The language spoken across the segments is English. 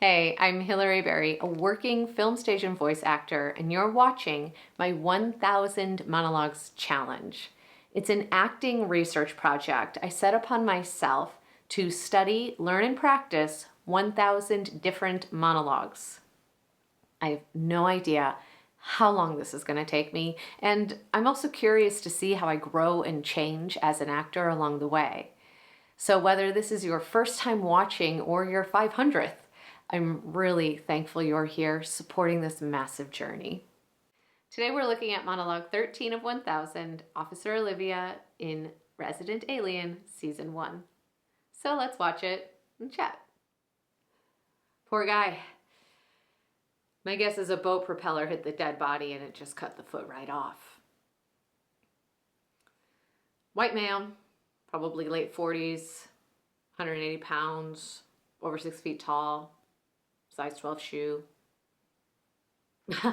Hey, I'm Hilary P, a working film station voice actor, and you're watching my 1000 Monologues Challenge. It's an acting research project I set upon myself to study, learn, and practice 1000 different monologues. I have no idea how long this is going to take me, and I'm also curious to see how I grow and change as an actor along the way. So whether this is your first time watching or your 500th, I'm really thankful you're here supporting this massive journey. Today we're looking at monologue 13 of 1000, Officer Olivia in Resident Alien Season 1. So let's watch it and chat. Poor guy. My guess is a boat propeller hit the dead body and it just cut the foot right off. White man, probably late 40s, 180 pounds, over 6 feet tall, size 12 shoe. If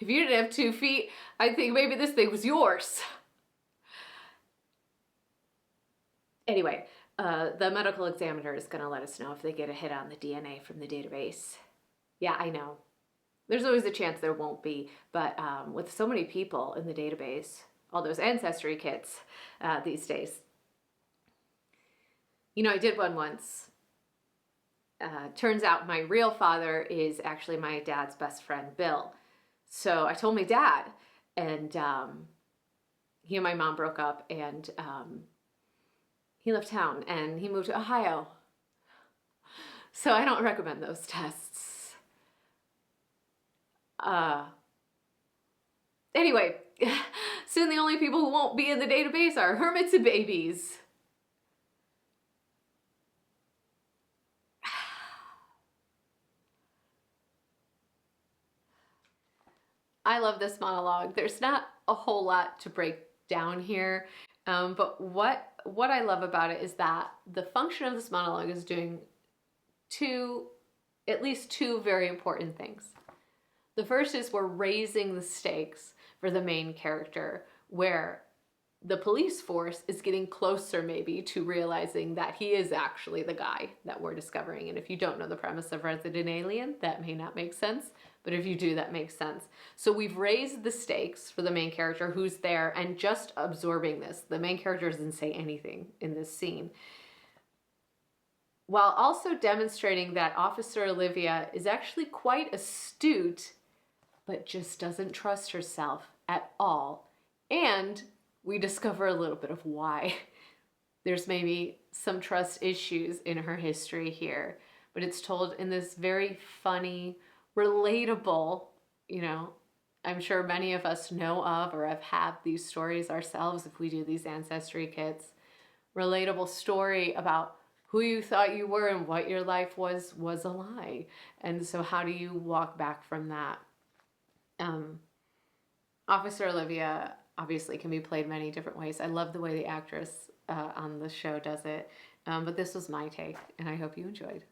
you didn't have 2 feet, I think maybe this thing was yours. Anyway, the medical examiner is going to let us know if they get a hit on the DNA from the database. Yeah, I know. There's always a chance there won't be, but with so many people in the database, all those ancestry kits these days. You know, I did one once. Turns out my real father is actually my dad's best friend, Bill. So I told my dad, and he and my mom broke up, and he left town, and he moved to Ohio. So I don't recommend those tests. Anyway, soon the only people who won't be in the database are hermits and babies. I love this monologue. There's not a whole lot to break down here, but what I love about it is that the function of this monologue is doing at least two very important things. The first is we're raising the stakes for the main character, where the police force is getting closer maybe to realizing that he is actually the guy that we're discovering. And if you don't know the premise of Resident Alien, that may not make sense, but if you do, that makes sense. So we've raised the stakes for the main character who's there and just absorbing this. The main character doesn't say anything in this scene, while also demonstrating that Officer Olivia is actually quite astute, but just doesn't trust herself at all. And we discover a little bit of why. There's maybe some trust issues in her history here, but it's told in this very funny, relatable, I'm sure many of us know of or have had these stories ourselves if we do these ancestry kits. Relatable story about who you thought you were and what your life was a lie. And so how do you walk back from that? Officer Olivia obviously can be played many different ways. I love the way the actress on the show does it, but this was my take, and I hope you enjoyed.